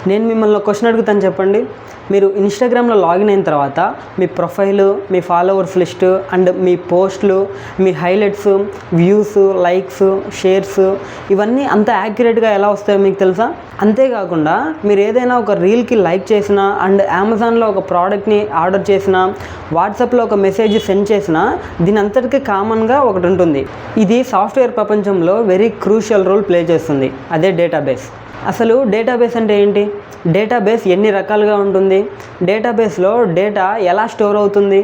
నేను మిమ్మల్ని ఒక క్వశ్చన్ అడుగుతాను, చెప్పండి. మీరు ఇన్స్టాగ్రామ్లో లాగిన్ అయిన తర్వాత మీ ప్రొఫైలు, మీ ఫాలోవర్స్ లిస్టు అండ్ మీ పోస్టులు, మీ హైలైట్స్, వ్యూస్, లైక్స్, షేర్స్ ఇవన్నీ అంత యాక్యురేట్గా ఎలా వస్తాయో మీకు తెలుసా? అంతేకాకుండా మీరు ఏదైనా ఒక రీల్కి లైక్ చేసినా అండ్ అమెజాన్లో ఒక ప్రోడక్ట్ని ఆర్డర్ చేసినా, వాట్సాప్లో ఒక మెసేజ్ సెండ్ చేసినా దీని అంతటికీ కామన్గా ఒకటి ఉంటుంది. ఇది సాఫ్ట్వేర్ ప్రపంచంలో వెరీ క్రూషియల్ రోల్ ప్లే చేస్తుంది. అదే డేటాబేస్. అసలు డేటాబేస్ అంటే ఏంటి? డేటాబేస్ ఎన్ని రకాలుగా ఉంటుంది? డేటాబేస్లో డేటా ఎలా స్టోర్ అవుతుంది?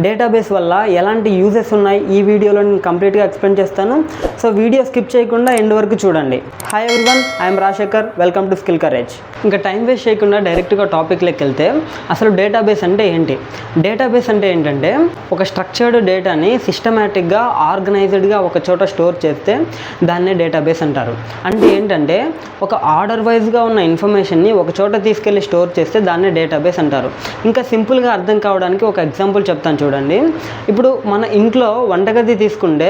డేటాబేస్ వల్ల ఎలాంటి యూజెస్ ఉన్నాయి? ఈ వీడియోలో నేను కంప్లీట్గా ఎక్స్ప్లెయిన్ చేస్తాను. సో వీడియో స్కిప్ చేయకుండా ఎండ్ వరకు చూడండి. Hi everyone, I'm Rajasekhar. Welcome to skill courage. ఇంకా టైం వేస్ట్ చేయకుండా డైరెక్ట్గా టాపిక్లోకి వెళ్తే అసలు డేటాబేస్ అంటే ఏంటి? డేటాబేస్ అంటే ఏంటంటే ఒక స్ట్రక్చర్డ్ డేటాని సిస్టమేటిక్గా, ఆర్గనైజ్డ్గా ఒక చోట స్టోర్ చేస్తే దాన్నే డేటాబేస్ అంటారు. అంటే ఏంటంటే ఒక ఆర్డర్ వైజ్గా ఉన్న ఇన్ఫర్మేషన్ని ఒక చోట తీసుకెళ్ళి స్టోర్ చేస్తే దాన్నే డేటాబేస్ అంటారు. ఇంకా సింపుల్గా అర్థం కావడానికి ఒక ఎగ్జాంపుల్ చెప్తాను చూడండి. ఇప్పుడు మన ఇంట్లో వంటగది తీసుకుంటే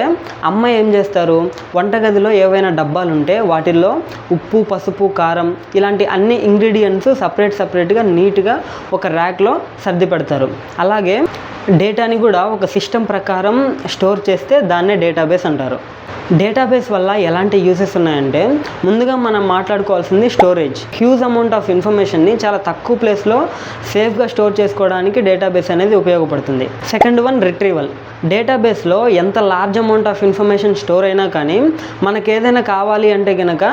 అమ్మ ఏం చేస్తారు? వంటగదిలో ఏవైనా డబ్బాలు ఉంటే వాటిల్లో ఉప్పు, పసుపు, కారం ఇలాంటి అన్ని ఇంగ్రీడియంట్స్ సపరేట్గా నీట్గా ఒక ర్యాక్లో సర్ది పెడతారు. అలాగే డేటాని కూడా ఒక సిస్టమ్ ప్రకారం స్టోర్ చేస్తే దాన్నే డేటాబేస్ అంటారు. డేటాబేస్ వల్ల ఎలాంటి యూసెస్ ఉన్నాయంటే, ముందుగా మనం మాట్లాడుకోవాల్సింది స్టోరేజ్. హ్యూజ్ అమౌంట్ ఆఫ్ ఇన్ఫర్మేషన్ని చాలా తక్కువ ప్లేస్లో సేఫ్గా స్టోర్ చేసుకోవడానికి డేటాబేస్ అనేది ఉపయోగపడుతుంది. Second one, retrieval. డేటాబేస్లో ఎంత large amount of information store అయినా కానీ మనకు ఏదైనా కావాలి అంటే కనుక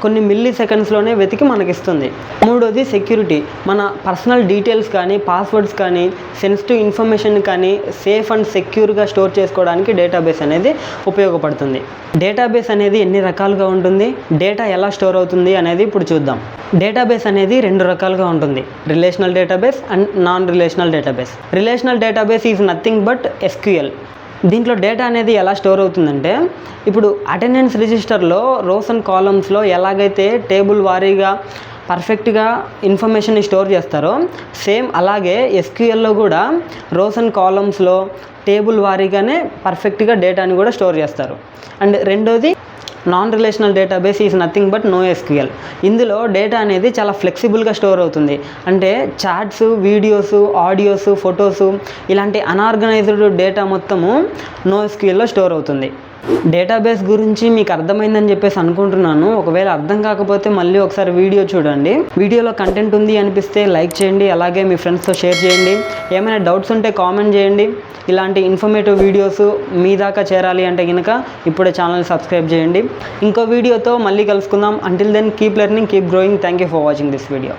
కొన్ని మిల్లీ సెకండ్స్లోనే వెతికి మనకిస్తుంది. మూడోది సెక్యూరిటీ. మన పర్సనల్ డీటెయిల్స్ కానీ, పాస్వర్డ్స్ కానీ, సెన్సిటివ్ ఇన్ఫర్మేషన్ కానీ సేఫ్ అండ్ సెక్యూర్గా స్టోర్ చేసుకోవడానికి డేటాబేస్ అనేది ఉపయోగపడుతుంది. డేటాబేస్ అనేది ఎన్ని రకాలుగా ఉంటుంది, డేటా ఎలా స్టోర్ అవుతుంది అనేది ఇప్పుడు చూద్దాం. డేటాబేస్ అనేది రెండు రకాలుగా ఉంటుంది: relational database and non relational database. Relational database is nothing but SQL. దీంట్లో డేటా అనేది ఎలా స్టోర్ అవుతుందంటే, ఇప్పుడు అటెండెన్స్ రిజిస్టర్లో రోస్ అండ్ కాలమ్స్లో ఎలాగైతే టేబుల్ వారీగా పర్ఫెక్ట్గా ఇన్ఫర్మేషన్ని స్టోర్ చేస్తారో, సేమ్ అలాగే SQLలో కూడా రోస్ అండ్ కాలమ్స్లో టేబుల్ వారీగానే పర్ఫెక్ట్గా డేటాని కూడా స్టోర్ చేస్తారు. అండ్ రెండోది non relational database is nothing but NoSQL. ఇందులో డేటా అనేది చాలా ఫ్లెక్సిబుల్గా స్టోర్ అవుతుంది. అంటే చాట్స్, వీడియోస్, ఆడియోస్, ఫొటోస్ ఇలాంటి అనార్గనైజ్డ్ డేటా మొత్తము NoSQLలో స్టోర్ అవుతుంది. డేటాబేస్ గురించి మీకు అర్థమైందని చెప్పేసి అనుకుంటున్నాను. ఒకవేళ అర్థం కాకపోతే మళ్ళీ ఒకసారి వీడియో చూడండి. వీడియోలో కంటెంట్ ఉంది అనిపిస్తే లైక్ చేయండి, అలాగే మీ ఫ్రెండ్స్తో షేర్ చేయండి. ఏమైనా డౌట్స్ ఉంటే కామెంట్ చేయండి. ఇలాంటి ఇన్ఫర్మేటివ్ వీడియోస్ మీ దాకా చేరాలి అంటే కనుక ఇప్పుడే ఛానల్ సబ్స్క్రైబ్ చేయండి. ఇంకో వీడియోతో మళ్ళీ కలుసుకుందాం. Until then keep learning, keep growing. Thank you for watching this video.